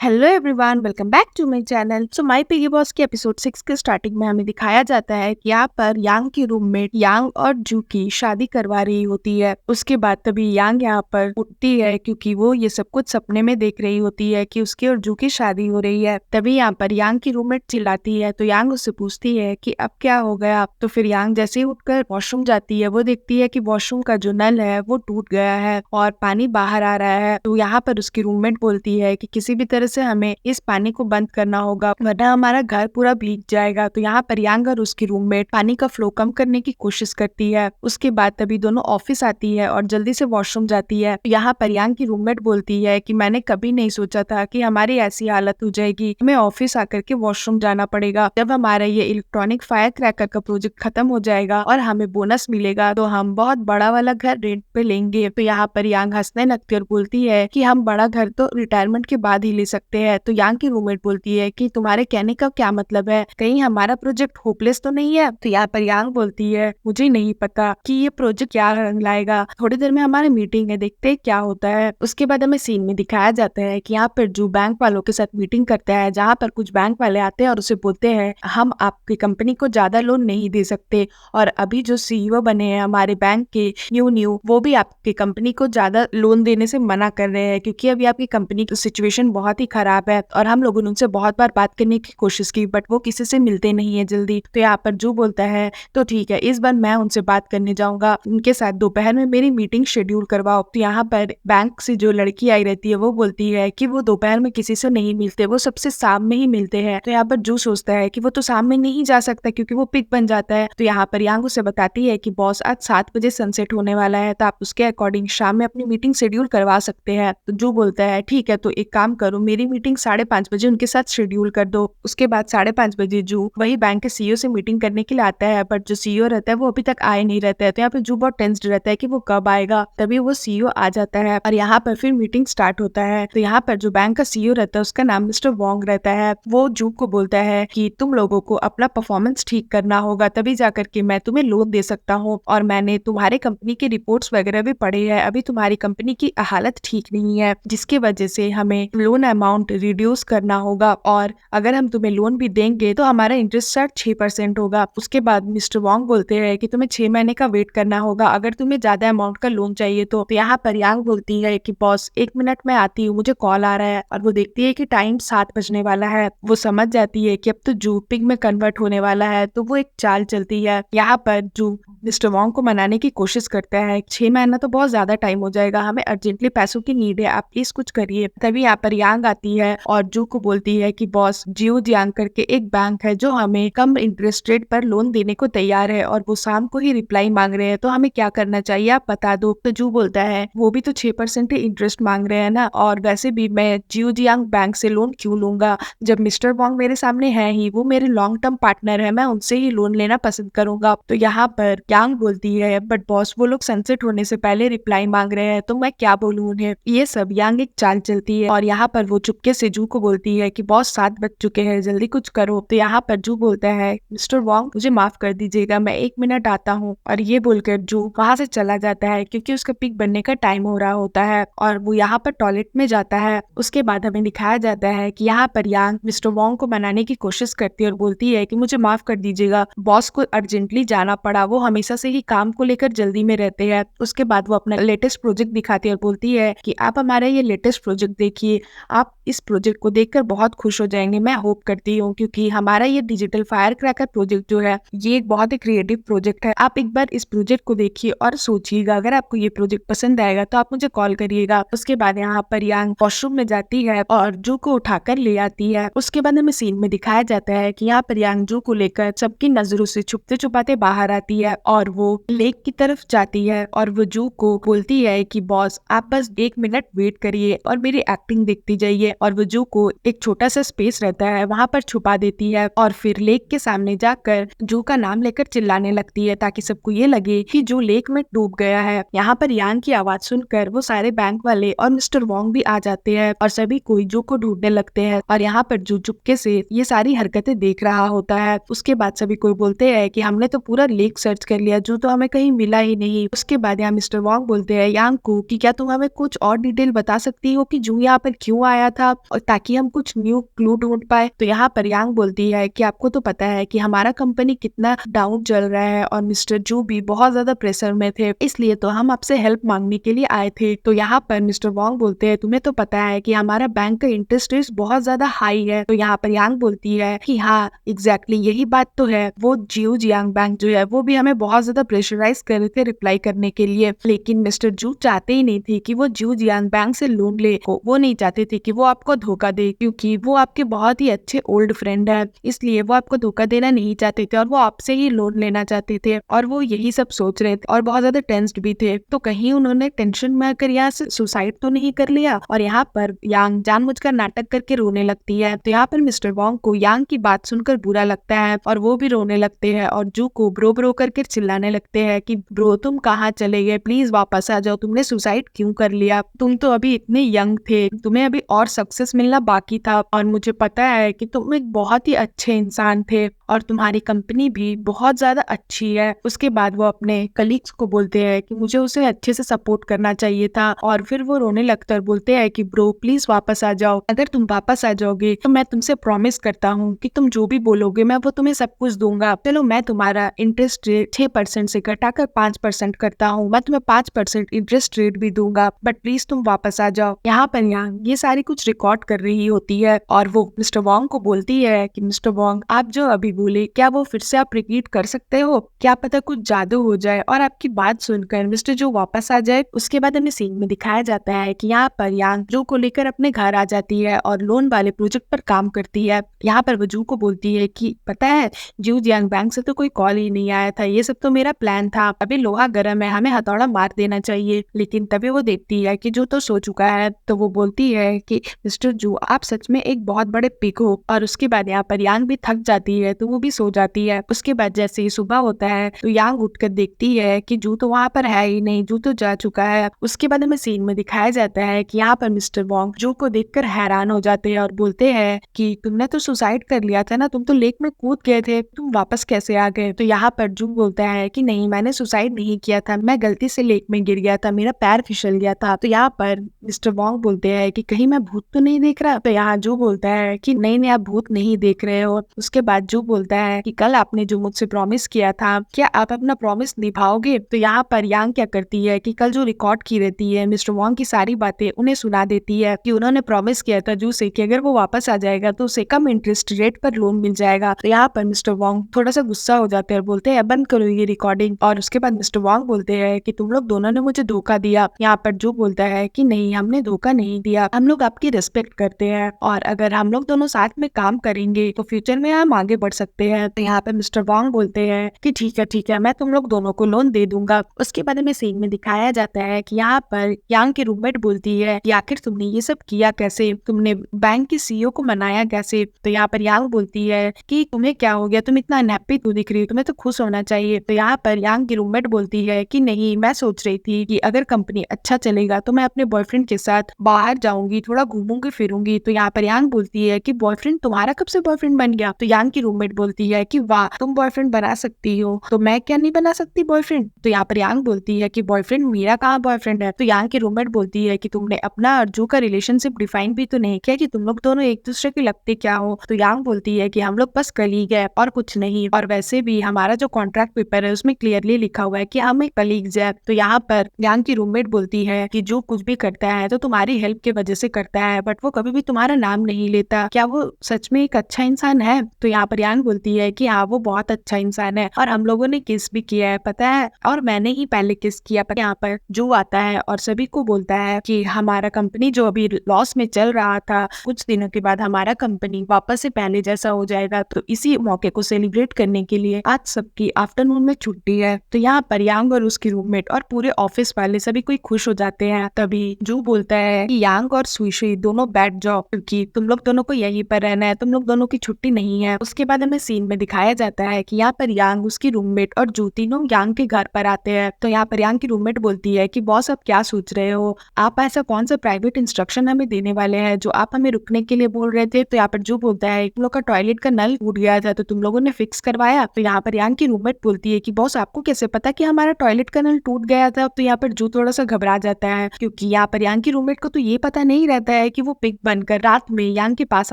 Hello everyone, welcome back to my channel. So my piggy boss के episode 6 के starting में हमें दिखाया जाता है कि यहाँ पर यांग की रूममेट यांग और जू की शादी करवा रही होती है। उसके बाद तभी यांग यहाँ पर उठती है क्योंकि वो ये सब कुछ सपने में देख रही होती है कि उसकी और जू की शादी हो रही है। तभी यहाँ पर यांग की रूममेट चिल्लाती है तो यांग उससे पूछती है कि अब क्या हो गया। तो फिर यांग जैसे ही उठकर वॉशरूम जाती है वो देखती है कि वॉशरूम का जो नल है वो टूट गया है और पानी बाहर आ रहा है। तो यहाँ पर उसकी रूममेट बोलती है कि किसी भी तरह से हमें इस पानी को बंद करना होगा वरना हमारा घर पूरा भीग जाएगा। तो यहाँ पर यांग और उसकी रूममेट पानी का फ्लो कम करने की कोशिश करती है। उसके बाद तभी दोनों ऑफिस आती है और जल्दी से वॉशरूम जाती है। यहाँ पर यांग की रूममेट बोलती है कि मैंने कभी नहीं सोचा था कि हमारी ऐसी हालत हो जाएगी, हमें ऑफिस आकर के वॉशरूम जाना पड़ेगा। जब हमारा ये इलेक्ट्रॉनिक फायर क्रैकर का प्रोजेक्ट खत्म हो जाएगा और हमें बोनस मिलेगा तो हम बहुत बड़ा वाला घर रेंट पे लेंगे। तो यहाँ पर यांग हंसने लगती है और बोलती है कि हम बड़ा घर तो रिटायरमेंट के बाद ही ले सकते हैं। तो यांग की रूममेट बोलती है कि तुम्हारे कहने का क्या मतलब है, कहीं हमारा प्रोजेक्ट होपलेस तो नहीं है। तो यहाँ पर यांग बोलती है मुझे नहीं पता कि ये प्रोजेक्ट क्या रंग लाएगा, थोड़ी देर में हमारी मीटिंग है, देखते हैं क्या होता है। उसके बाद हमें सीन में दिखाया जाता है कि यहाँ पर जो बैंक वालों के साथ मीटिंग करता है, जहाँ पर कुछ बैंक वाले आते हैं और उसे बोलते हैं हम आपकी कंपनी को ज्यादा लोन नहीं दे सकते और अभी जो सीईओ बने हैं हमारे बैंक के न्यू वो भी आपकी कंपनी को ज्यादा लोन देने से मना कर रहे हैं क्योंकि अभी आपकी कंपनी की सिचुएशन बहुत ही खराब है और हम लोगों ने उनसे बहुत बार बात करने की कोशिश की बट वो किसी से मिलते नहीं है जल्दी। तो यहाँ पर जो बोलता है तो ठीक है, इस बार मैं उनसे बात करने जाऊंगा, उनके साथ दोपहर में मेरी मीटिंग शेड्यूल करवाओ। तो यहाँ पर बैंक से जो लड़की आई रहती है वो बोलती है कि वो दोपहर में किसी से नहीं मिलते, वो सबसे शाम में ही मिलते हैं। तो यहाँ पर जो सोचता है कि वो तो शाम में नहीं जा सकता क्योंकि वो पिक बन जाता है। तो यहाँ पर यांग उसे बताती है कि बॉस आज 7 बजे सनसेट होने वाला है तो आप उसके अकॉर्डिंग शाम में अपनी मीटिंग शेड्यूल करवा सकते हैं। तो जो बोलता है ठीक है, तो एक काम करो, मेरी मीटिंग 5:30 बजे उनके साथ शेड्यूल कर दो। उसके बाद 5:30 बजे जू वही बैंक के सीईओ से मीटिंग करने के लिए आता है बट जो सीईओ रहता है वो अभी तक आए नहीं रहता है। तो यहाँ पे जू बहुत टेंस्ड रहता है कि वो कब आएगा। तभी वो सीईओ आ जाता है और यहाँ पर फिर मीटिंग स्टार्ट होता है। तो यहाँ पर जो बैंक का सीईओ रहता है उसका नाम मिस्टर वोंग रहता है। वो जू को बोलता है कि तुम लोगों को अपना परफॉर्मेंस ठीक करना होगा तभी जाकर के मैं तुम्हें लोन दे सकता हूँ और मैंने तुम्हारे कंपनी के रिपोर्ट्स वगैरह भी पढ़े हैं, अभी तुम्हारी कंपनी की हालत ठीक नहीं है जिसकी वजह से हमें लोन अमाउंट रिड्यूस करना होगा और अगर हम तुम्हें लोन भी देंगे तो हमारा इंटरेस्ट रेट 6% होगा। उसके बाद मिस्टर वोंग बोलते हैं कि तुम्हें 6 महीने का वेट करना होगा अगर तुम्हें ज्यादा अमाउंट का लोन चाहिए तो यहाँ पर यांग बोलती है कि बॉस 1 मिनट में आती हूँ, मुझे कॉल आ रहा है। और वो देखती है कि टाइम 7 बजने वाला है। वो समझ जाती है कि अब तो जू पिग में कन्वर्ट होने वाला है तो वो एक चाल चलती है। यहाँ पर जू मिस्टर वोंग को मनाने की कोशिश करता है 6 महीना तो बहुत ज्यादा टाइम हो जाएगा, हमें अर्जेंटली पैसों की नीड है, आप प्लीज कुछ करिए। तभी यहाँ पर यांग आती है और जू को बोलती है कि बॉस जियो जियांग करके एक बैंक है जो हमें कम इंटरेस्ट रेट पर लोन देने को तैयार है और वो शाम को ही रिप्लाई मांग रहे हैं, तो हमें क्या करना चाहिए आप बता दो। तो जू बोलता है वो भी तो 6% ही इंटरेस्ट मांग रहे हैं ना, और वैसे भी मैं जियो जियांग बैंक से लोन क्यों लूंगा जब मिस्टर वोंग मेरे सामने है ही, वो मेरे लॉन्ग टर्म पार्टनर है, मैं उनसे ही लोन लेना पसंद करूंगा। तो यहाँ पर यांग बोलती है बट बॉस वो लोग सनसेट होने से पहले रिप्लाई मांग रहे हैं तो मैं क्या बोलूं उन्हें। ये सब यांग एक चाल चलती है और यहाँ पर वो चुपके से जू को बोलती है कि बॉस 7 बज चुके हैं, जल्दी कुछ करो। तो यहाँ पर जू बोलता है मिस्टर वोंग मुझे माफ कर दीजिएगा, मैं 1 मिनट आता हूँ। और ये बोलकर जू वहां से चला जाता है क्योंकि उसका पिक बनने का टाइम हो रहा होता है और वो यहाँ पर टॉयलेट में जाता है। उसके बाद हमें दिखाया जाता है कि यहाँ पर यांग मिस्टर वोंग को मनाने की कोशिश करती है और बोलती है कि मुझे माफ कर दीजिएगा, बॉस को अर्जेंटली जाना पड़ा, वो हमेशा से ही काम को लेकर जल्दी में रहते हैं। उसके बाद वो अपना लेटेस्ट प्रोजेक्ट दिखाती है और बोलती है कि आप हमारा ये लेटेस्ट प्रोजेक्ट देखिए, आप इस प्रोजेक्ट को देखकर बहुत खुश हो जाएंगे, मैं होप करती हूँ, क्योंकि हमारा ये डिजिटल फायर क्रैकर प्रोजेक्ट जो है ये एक बहुत ही क्रिएटिव प्रोजेक्ट है। आप एक बार इस प्रोजेक्ट को देखिए और सोचिएगा, अगर आपको ये प्रोजेक्ट पसंद आएगा तो आप मुझे कॉल करिएगा। उसके बाद यहाँ पर यांग वॉशरूम में जाती है और जू को उठाकर ले आती है। उसके बाद हमें सीन में दिखाया जाता है कि यहाँ पर यांग जू को लेकर सबकी नजरों से छुपते छुपाते बाहर आती है और वो लेक की तरफ जाती है और वो जू को बोलती है कि बॉस आप बस 1 मिनट वेट करिए और मेरी एक्टिंग देखती जाइए। और वो जू को एक छोटा सा स्पेस रहता है वहां पर छुपा देती है और फिर लेक के सामने जाकर जू का नाम लेकर चिल्लाने लगती है ताकि सबको ये लगे कि जू लेक में डूब गया है। यहाँ पर यांग की आवाज सुनकर वो सारे बैंक वाले और मिस्टर वोंग भी आ जाते हैं और सभी कोई जू को ढूंढने लगते हैं और यहाँ पर जू चुपके से ये सारी हरकतें देख रहा होता है। उसके बाद सभी कोई बोलते हैं कि हमने तो पूरा लेक सर्च कर लिया, जू तो हमें कहीं मिला ही नहीं। उसके बाद यहाँ मिस्टर वोंग बोलते हैं यांग को कि क्या तुम हमें कुछ और डिटेल बता सकती हो कि जू यहाँ पर क्यों आया किया था और ताकि हम कुछ न्यू क्लू ढूंढ पाए। तो यहाँ पर यांग बोलती है कि आपको तो पता है कि हमारा कंपनी कितना डाउन चल रहा है और मिस्टर जू भी बहुत ज्यादा प्रेशर में थे, इसलिए तो हम आपसे हेल्प मांगने के लिए आए थे। तो यहाँ पर मिस्टर वोंग बोलते हैं तुम्हें तो पता है कि हमारा बैंक का इंटरेस्ट रेट बहुत ज्यादा हाई है। तो यहाँ पर यांग बोलती है कि हाँ एग्जैक्टली यही बात तो है, वो जियो जियांग बैंक जो है वो भी हमें बहुत ज्यादा प्रेशराइज कर रहे थे रिप्लाई करने के लिए, लेकिन मिस्टर जू चाहते ही नहीं थे कि वो जियो जियांग बैंक से लोन ले, वो नहीं चाहते थे कि वो आपको धोखा दे, क्योंकि वो आपके बहुत ही अच्छे ओल्ड फ्रेंड है, इसलिए वो आपको धोखा देना नहीं चाहते थे और वो आपसे ही लोन लेना चाहते थे और वो यही सब सोच रहे थे और बहुत ज्यादा टेंस्ड भी थे। तो कहीं उन्होंने टेंशन में आकर यहाँ से सुसाइड तो नहीं कर लिया। और यहाँ पर यांग जानबूझकर नाटक करके रोने लगती है। तो यहाँ पर मिस्टर वोंग को यांग की बात सुनकर बुरा लगता है और वो भी रोने लगते हैं और जू को ब्रो करके चिल्लाने लगते हैं कि ब्रो तुम कहाँ चले गए, प्लीज वापस आ जाओ, तुमने सुसाइड क्यों कर लिया, तुम तो अभी इतने यंग थे, तुम्हें अभी और सक्सेस मिलना बाकी था और मुझे पता है कि तुम एक बहुत ही अच्छे इंसान थे और तुम्हारी कंपनी भी बहुत ज्यादा अच्छी है। उसके बाद वो अपने कलीग्स को बोलते हैं कि मुझे उसे अच्छे से सपोर्ट करना चाहिए था और फिर वो रोने लगता है, बोलते हैं कि ब्रो प्लीज वापस आ जाओ, अगर तुम वापस आ जाओगे तो मैं तुमसे प्रॉमिस करता हूँ कि तुम जो भी बोलोगे मैं वो तुम्हें सब कुछ दूंगा। चलो मैं तुम्हारा इंटरेस्ट रेट 6% से घटाकर 5% करता हूँ, मैं तुम्हें 5% इंटरेस्ट रेट भी दूंगा, बट प्लीज तुम वापस आ जाओ। यहाँ पर ये सारी कुछ रिकॉर्ड कर रही होती है और वो मिस्टर वोंग को बोलती है कि मिस्टर वोंग आप जो अभी बोले क्या वो फिर से आप रिपीट कर सकते हो, क्या पता कुछ जादू हो जाए और आपकी बात सुनकर मिस्टर जो वापस आ जाए। उसके बाद हमें सीन में दिखाया जाता है कि यहाँ पर यांग जो को लेकर अपने घर आ जाती है और लोन वाले प्रोजेक्ट पर काम करती है। यहाँ पर वो जू को बोलती है कि पता है जियो जियांग बैंक से तो कोई कॉल ही नहीं आया था, ये सब तो मेरा प्लान था, अभी लोहा गर्म है, हमें हथौड़ा मार देना चाहिए। लेकिन तभी वो देखती है कि जो तो सो चुका है, तो वो बोलती है कि मिस्टर जू आप सच में एक बहुत बड़े पिग हो। और उसके बाद यहाँ पर यांग भी थक जाती है तो वो भी सो जाती है। उसके बाद जैसे ही सुबह होता है तो यांग उठकर देखती है कि जू तो वहाँ पर है ही नहीं, जू तो जा चुका है। उसके बाद हमें सीन में दिखाया जाता है कि यहाँ पर मिस्टर वोंग जू को देखकर हैरान हो जाते हैं और बोलते हैं कि तुमने तो सुसाइड कर लिया था ना, तुम तो लेक में कूद गए थे, तुम वापस कैसे आ गए। तो यहाँ पर जू बोलता है कि नहीं मैंने सुसाइड नहीं किया था, मैं गलती से लेक में गिर गया था, मेरा पैर फिसल गया था। तो यहाँ पर मिस्टर वोंग बोलते हैं कि कहीं मैं भूत तो नहीं देख रहा। तो यहाँ जू बोलता है कि नहीं आप भूत नहीं देख रहे हो। उसके बाद जू बोलता है कि कल आपने जो मुझसे प्रॉमिस किया था क्या आप अपना प्रॉमिस निभाओगे। तो यहाँ पर यांग क्या करती है कि कल जो रिकॉर्ड की रहती है मिस्टर वोंग की सारी बातें उन्हें सुना देती है कि उन्होंने प्रॉमिस किया था जू से कि अगर वो वापस आ जाएगा तो उसे कम इंटरेस्ट रेट पर लोन मिल जाएगा। तो यहाँ पर मिस्टर वोंग थोड़ा सा गुस्सा हो जाते हैं और बोलते हैं बंद करो ये रिकॉर्डिंग। और उसके बाद मिस्टर वोंग बोलते हैं कि तुम लोग दोनों ने मुझे धोखा दिया। यहाँ पर जू बोलता है कि नहीं हमने धोखा नहीं दिया, हम लोग आपकी रिस्पेक्ट करते हैं और अगर हम लोग दोनों साथ में काम करेंगे तो फ्यूचर में हम आगे बढ़ सकते हैं। तो यहाँ पे मिस्टर वोंग बोलते हैं कि ठीक है मैं तुम लोग दोनों को लोन दे दूंगा। उसके बाद हमें सीन में दिखाया जाता है कि यहाँ पर यांग की रूममेट बोलती है कि आखिर तुमने ये सब किया कैसे, तुमने बैंक के सीईओ को मनाया कैसे। तो यहाँ पर यांग बोलती है कि तुम्हें क्या हो गया, तुम इतना अनहैप्पी क्यों दिख रही हो, तुम्हें तो खुश होना चाहिए। तो यहाँ पर यांग की रूममेट बोलती है कि नहीं मैं सोच रही थी कि अगर कंपनी अच्छा चलेगा तो मैं अपने बॉयफ्रेंड के साथ बाहर जाऊंगी, थोड़ा घूमूंगी फिरूंगी। तो यहाँ पर यांग बोलती है कि बॉयफ्रेंड तुम्हारा कब से बॉयफ्रेंड बन गया। तो यांग की रूममेट बोलती है कि वाह तुम बॉयफ्रेंड बना सकती हो, तो मैं क्या नहीं बना सकती बॉयफ्रेंड। तो यहाँ पर यांग बोलती है कि बॉयफ्रेंड मेरा कहाँ बॉयफ्रेंड है। तो यांग की रूममेट बोलती है कि तुमने अपना और जू का रिलेशनशिप डिफाइन भी तो नहीं किया कि तुम लोग दोनों एक दूसरे के लगते क्या हो। तो यांग बोलती है कि हम लोग बस कलीग है और कुछ नहीं, और वैसे भी हमारा जो कॉन्ट्रैक्ट पेपर है उसमें क्लियरली लिखा हुआ है कि हम एक कलीग्स है। तो यहाँ पर यांग की रूममेट बोलती है कि जो कुछ भी करता है तो तुम्हारी हेल्प की वजह से करता है, बट वो कभी भी तुम्हारा नाम नहीं लेता, क्या वो सच में एक अच्छा इंसान है। तो यहाँ पर यांग बोलती है कि हाँ वो बहुत अच्छा इंसान है और हम लोगों ने किस भी किया है पता है, और मैंने ही पहले किस किया। पर यहाँ पर जो आता है और सभी को बोलता है कि हमारा कंपनी जो अभी लॉस में चल रहा था कुछ दिनों के बाद हमारा कंपनी वापस से पहले जैसा हो जाएगा। तो इसी मौके को सेलिब्रेट करने के लिए आज सबकी आफ्टरनून में छुट्टी है। तो यहाँ पर यांग और उसकी रूममेट और पूरे ऑफिस वाले सभी कोई खुश हो जाते हैं। तभी जो बोलता है कि यांग और सुइशी दोनों बैठ जाओ क्योंकि तुम लोग दोनों को यहीं पर रहना है, तुम लोग दोनों की छुट्टी नहीं है। उसके बाद हमें सीन में दिखाया जाता है कि यहाँ पर यांग, उसकी रूममेट और जू तीनों यांग के घर पर आते हैं। तो यहाँ पर यांग की रूममेट बोलती है कि बॉस आप क्या सोच रहे हो, आप ऐसा कौन सा प्राइवेट इंस्ट्रक्शन हमें देने वाले हैं जो आप हमें रुकने के लिए बोल रहे थे। तो यहाँ पर जो बोलता है तुम लोग का टॉयलेट का नल टूट गया था तो तुम लोगों ने फिक्स करवाया। तो यहाँ पर यांग की रूममेट बोलती है कि बॉस आपको कैसे पता कि हमारा टॉयलेट का नल टूट गया था। तो यहाँ पर जो थोड़ा सा घबरा जाता है क्योंकि यहाँ पर यांग की रूममेट को तो ये पता नहीं रहता है कि वो पिग बनकर रात में यांग के पास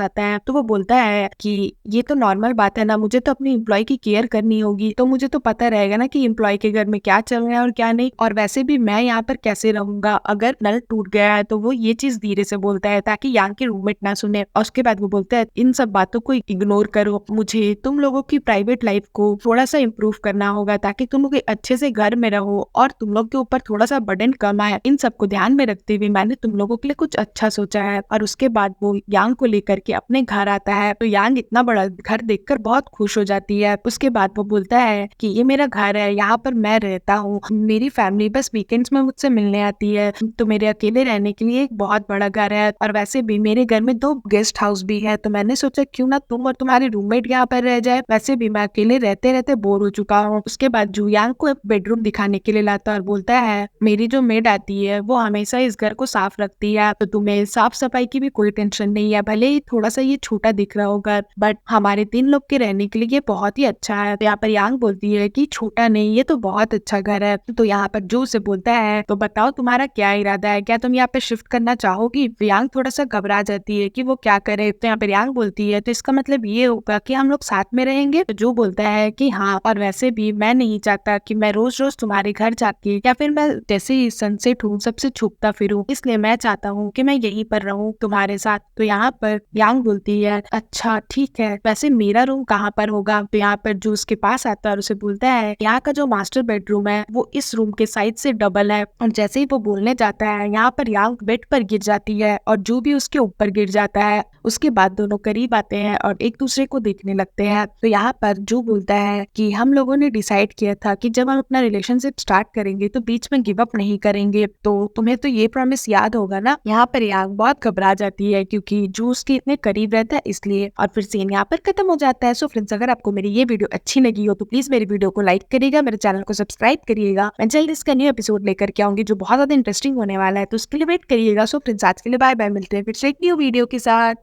आता है। तो वो बोलता है कि ये तो नॉर्मल बात है ना, मुझे तो अपनी एम्प्लॉय की केयर करनी होगी, तो मुझे तो पता रहेगा ना कि एम्प्लॉय के घर में क्या चल रहा है और क्या नहीं, और वैसे भी मैं यहाँ पर कैसे रहूंगा अगर नल टूट गया है। तो वो ये चीज धीरे से बोलता है ताकि यांग के रूममेट ना सुने। और उसके बाद वो बोलता है इन सब बातों को इग्नोर करो, मुझे तुम लोगों की प्राइवेट लाइफ को थोड़ा सा इम्प्रूव करना होगा ताकि तुम लोग अच्छे से घर में रहो और तुम लोग के ऊपर थोड़ा सा बर्डन कम आए। इन सबको ध्यान में रखते हुए मैंने तुम लोगों के लिए कुछ अच्छा सोचा है। और उसके बाद वो यांग को लेकर के अपने घर आता है। तो यांग इतना बड़ा घर देखकर बहुत खुश हो जाती है। उसके बाद वो बोलता है कि ये मेरा घर है, यहाँ पर मैं रहता हूँ, मेरी फैमिली बस वीकेंड्स में मुझसे मिलने आती है, तो मेरे अकेले रहने के लिए एक बहुत बड़ा घर है, और वैसे भी मेरे घर में 2 गेस्ट हाउस भी है, तो मैंने सोचा क्यों ना तुम और तुम्हारे रूममेट यहाँ पर रह जाए, वैसे भी मैं अकेले रहते रहते बोर हो चुका हूँ। उसके बाद जू यांग को एक बेडरूम दिखाने के लिए लाता है और बोलता है मेरी जो मेड आती है वो हमेशा इस घर को साफ रखती है, तो तुम्हें साफ सफाई की भी कोई टेंशन नहीं है, भले ही थोड़ा सा ये छोटा दिख रहा होगा बट हमारे 3 लोग के रहने के लिए ये बहुत ही अच्छा है। तो यहाँ पर यांग बोलती है कि छोटा नहीं, ये तो बहुत अच्छा घर है। तो यहाँ पर जू से बोलता है तो बताओ तुम्हारा क्या इरादा है, क्या तुम यहाँ पे शिफ्ट करना चाहोगी। तो यांग थोड़ा सा घबरा जाती है कि वो क्या करे। तो यहाँ पर यांग बोलती है तो इसका मतलब ये होगा कि हम लोग साथ में रहेंगे। तो जो बोलता है कि हाँ, और वैसे भी मैं नहीं चाहता कि मैं रोज रोज तुम्हारे घर जाके या फिर मैं जैसे ही सनसेट हूँ सबसे छुपता फिरूं, इसलिए मैं चाहता हूँ कि मैं यहीं पर रहूं तुम्हारे साथ। तो यहाँ पर यांग बोलती है अच्छा ठीक है, वैसे मेरा रूम कहाँ पर होगा। तो यहाँ पर जो उसके पास आता है और उसे बोलता है यहाँ का जो मास्टर बेडरूम है वो इस रूम के साइड से डबल है। और जैसे ही वो बोलने जाता है यहाँ पर यांग बेड पर गिर जाती है और जो भी उसके ऊपर गिर जाता है। उसके बाद दोनों करीब आते हैं और एक दूसरे को देखने लगते हैं। तो यहाँ पर जो बोलता है कि हम लोगों ने डिसाइड किया था कि जब हम अपना रिलेशनशिप स्टार्ट करेंगे तो बीच में गिव अप नहीं करेंगे, तो तुम्हें तो ये प्रॉमिस याद होगा ना। यहाँ पर यांग बहुत घबरा जाती है क्योंकि जो उसके इतने करीब रहता है इसलिए। और फिर सीन यहाँ पर खत्म हो जाता है। सो फ्रेंड्स, अगर आपको मेरी ये वीडियो अच्छी लगी हो तो प्लीज मेरी वीडियो को लाइक करिएगा, मेरे चैनल को सब्सक्राइब करिएगा। मैं जल्द इसका न्यू एपिसोड लेकर के आऊंगी जो बहुत ज्यादा इंटरेस्टिंग होने वाला है, तो उसके लिए वेट करिएगा। सो फ्रेंड्स, आज के लिए बाय बाय, मिलते हैं फिर से एक न्यू वीडियो के साथ।